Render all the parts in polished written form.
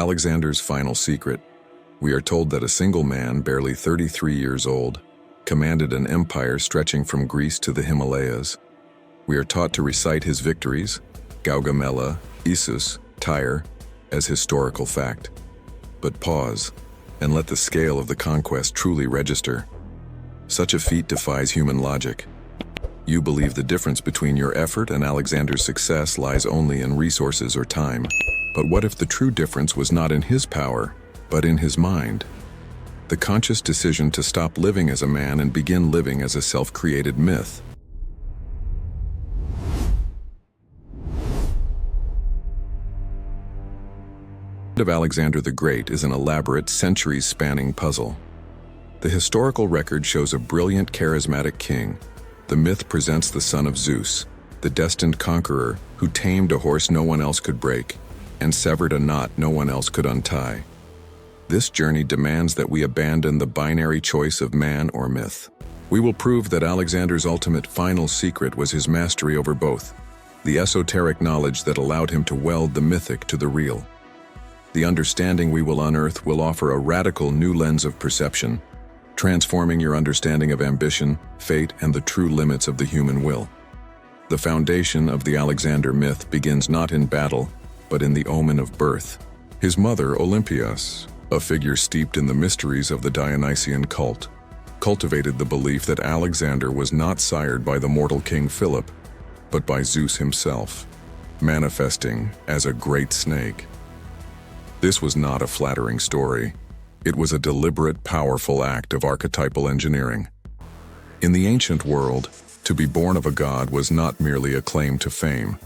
Alexander's final secret, we are told that a single man, barely 33 years old, commanded an empire stretching from Greece to the Himalayas. We are taught to recite his victories, Gaugamela, Issus, Tyre, as historical fact. But pause, and let the scale of the conquest truly register. Such a feat defies human logic. You believe the difference between your effort and Alexander's success lies only in resources or time. But what if the true difference was not in his power, but in his mind? The conscious decision to stop living as a man and begin living as a self-created myth. The myth of Alexander the Great is an elaborate, centuries-spanning puzzle. The historical record shows a brilliant, charismatic king. The myth presents the son of Zeus, the destined conqueror who tamed a horse no one else could break and severed a knot no one else could untie. This journey demands that we abandon the binary choice of man or myth. We will prove that Alexander's ultimate final secret was his mastery over both, the esoteric knowledge that allowed him to weld the mythic to the real. The understanding we will unearth will offer a radical new lens of perception, transforming your understanding of ambition, fate, and the true limits of the human will. The foundation of the Alexander myth begins not in battle, but in the omen of birth. His mother, Olympias, a figure steeped in the mysteries of the Dionysian cult, cultivated the belief that Alexander was not sired by the mortal king Philip, but by Zeus himself, manifesting as a great snake. This was not a flattering story. It was a deliberate, powerful act of archetypal engineering. In the ancient world, to be born of a god was not merely a claim to fame.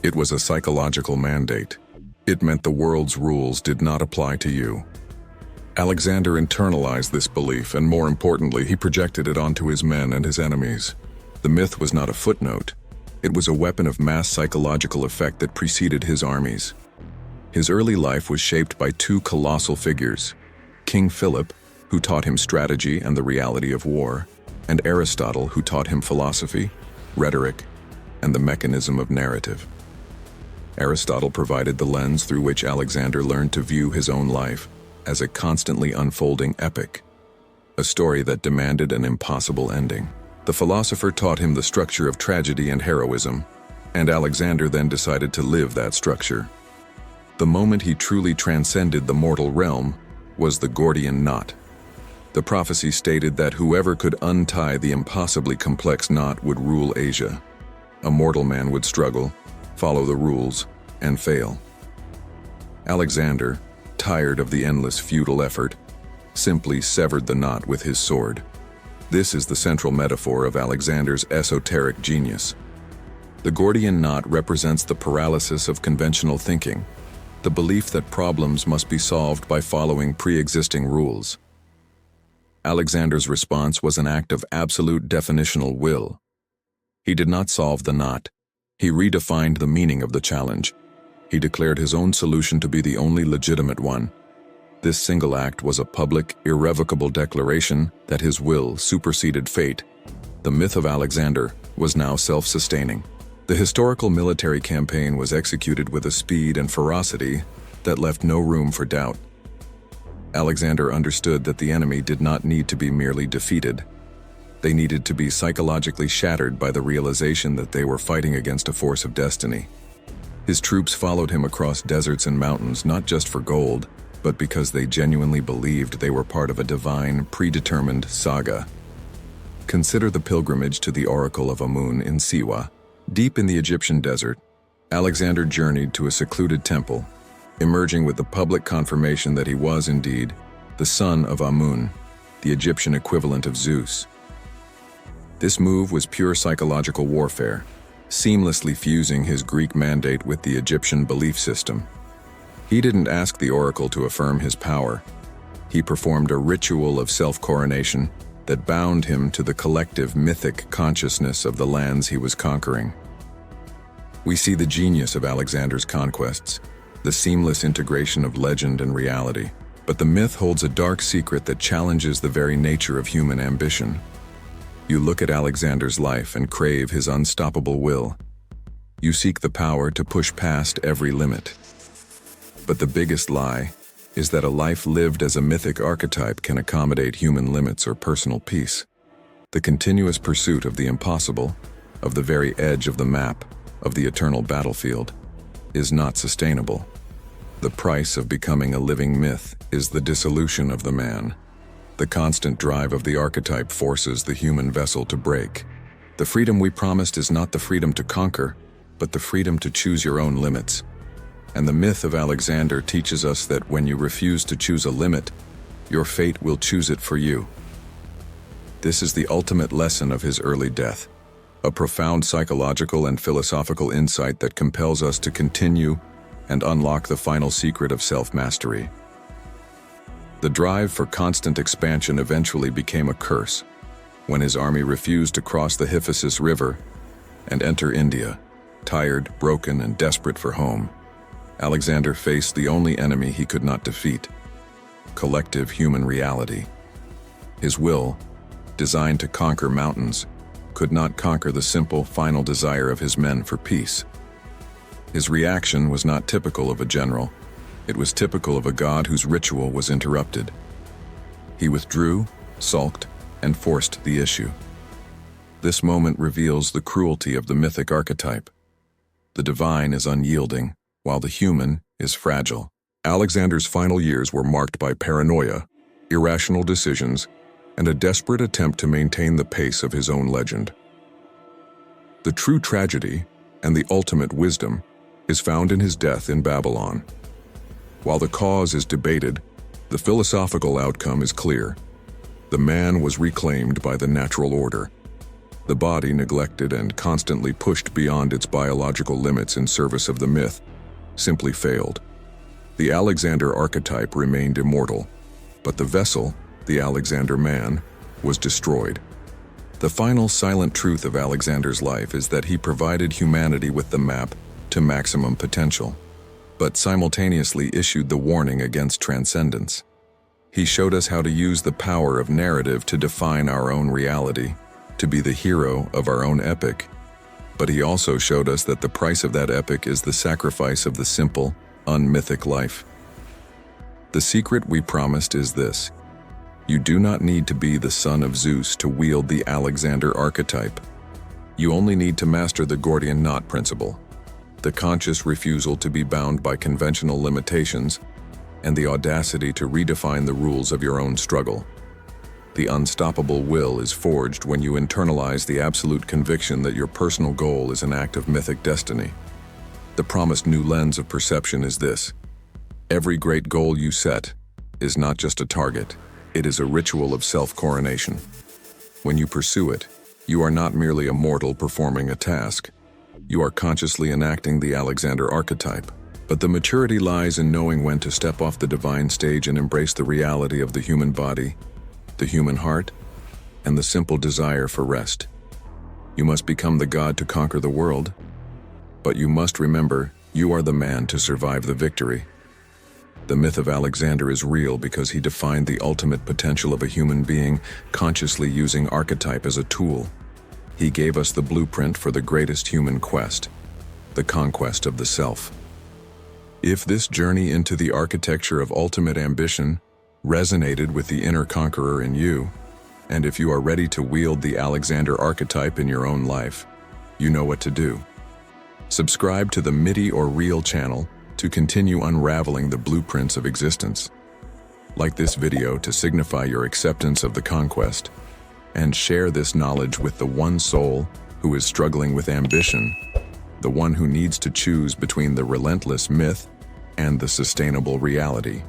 It was a psychological mandate. It meant the world's rules did not apply to you. Alexander internalized this belief, and more importantly, he projected it onto his men and his enemies. The myth was not a footnote. It was a weapon of mass psychological effect that preceded his armies. His early life was shaped by two colossal figures: King Philip, who taught him strategy and the reality of war, and Aristotle, who taught him philosophy, rhetoric, and the mechanism of narrative. Aristotle provided the lens through which Alexander learned to view his own life as a constantly unfolding epic, a story that demanded an impossible ending. The philosopher taught him the structure of tragedy and heroism, and Alexander then decided to live that structure. The moment he truly transcended the mortal realm was the Gordian knot. The prophecy stated that whoever could untie the impossibly complex knot would rule Asia. A mortal man would struggle, follow the rules, and fail. Alexander, tired of the endless futile effort, simply severed the knot with his sword. This is the central metaphor of Alexander's esoteric genius. The Gordian knot represents the paralysis of conventional thinking, the belief that problems must be solved by following pre-existing rules. Alexander's response was an act of absolute definitional will. He did not solve the knot. He redefined the meaning of the challenge. He declared his own solution to be the only legitimate one. This single act was a public, irrevocable declaration that his will superseded fate. The myth of Alexander was now self-sustaining. The historical military campaign was executed with a speed and ferocity that left no room for doubt. Alexander understood that the enemy did not need to be merely defeated. They needed to be psychologically shattered by the realization that they were fighting against a force of destiny. His troops followed him across deserts and mountains not just for gold, but because they genuinely believed they were part of a divine, predetermined saga. Consider the pilgrimage to the Oracle of Amun in Siwa. Deep in the Egyptian desert, Alexander journeyed to a secluded temple, emerging with the public confirmation that he was indeed the son of Amun, the Egyptian equivalent of Zeus. This move was pure psychological warfare, seamlessly fusing his Greek mandate with the Egyptian belief system. He didn't ask the oracle to affirm his power. He performed a ritual of self-coronation that bound him to the collective mythic consciousness of the lands he was conquering. We see the genius of Alexander's conquests, the seamless integration of legend and reality. But the myth holds a dark secret that challenges the very nature of human ambition. You look at Alexander's life and crave his unstoppable will. You seek the power to push past every limit. But the biggest lie is that a life lived as a mythic archetype can accommodate human limits or personal peace. The continuous pursuit of the impossible, of the very edge of the map, of the eternal battlefield, is not sustainable. The price of becoming a living myth is the dissolution of the man. The constant drive of the archetype forces the human vessel to break. The freedom we promised is not the freedom to conquer, but the freedom to choose your own limits. And the myth of Alexander teaches us that when you refuse to choose a limit, your fate will choose it for you. This is the ultimate lesson of his early death, a profound psychological and philosophical insight that compels us to continue and unlock the final secret of self-mastery. The drive for constant expansion eventually became a curse when his army refused to cross the Hyphasis River and enter India. Tired, broken, and desperate for home, Alexander faced the only enemy he could not defeat: collective human reality. His will, designed to conquer mountains, could not conquer the simple, final desire of his men for peace. His reaction was not typical of a general. It was typical of a god whose ritual was interrupted. He withdrew, sulked, and forced the issue. This moment reveals the cruelty of the mythic archetype. The divine is unyielding, while the human is fragile. Alexander's final years were marked by paranoia, irrational decisions, and a desperate attempt to maintain the pace of his own legend. The true tragedy and the ultimate wisdom is found in his death in Babylon. While the cause is debated, the philosophical outcome is clear. The man was reclaimed by the natural order. The body, neglected and constantly pushed beyond its biological limits in service of the myth, simply failed. The Alexander archetype remained immortal, but the vessel, the Alexander man, was destroyed. The final silent truth of Alexander's life is that he provided humanity with the map to maximum potential, but simultaneously issued the warning against transcendence. He showed us how to use the power of narrative to define our own reality, to be the hero of our own epic. But he also showed us that the price of that epic is the sacrifice of the simple, unmythic life. The secret we promised is this: you do not need to be the son of Zeus to wield the Alexander archetype. You only need to master the Gordian knot principle, the conscious refusal to be bound by conventional limitations, and the audacity to redefine the rules of your own struggle. The unstoppable will is forged when you internalize the absolute conviction that your personal goal is an act of mythic destiny. The promised new lens of perception is this: every great goal you set is not just a target, it is a ritual of self-coronation. When you pursue it, you are not merely a mortal performing a task. You are consciously enacting the Alexander archetype. But the maturity lies in knowing when to step off the divine stage and embrace the reality of the human body, the human heart, and the simple desire for rest. You must become the god to conquer the world, but you must remember you are the man to survive the victory. The myth of Alexander is real because he defined the ultimate potential of a human being, consciously using archetype as a tool. He gave us the blueprint for the greatest human quest, the conquest of the self. If this journey into the architecture of ultimate ambition resonated with the inner conqueror in you, and if you are ready to wield the Alexander archetype in your own life, you know what to do. Subscribe to the Mythic or Real channel to continue unraveling the blueprints of existence. Like this video to signify your acceptance of the conquest, and share this knowledge with the one soul who is struggling with ambition, the one who needs to choose between the relentless myth and the sustainable reality.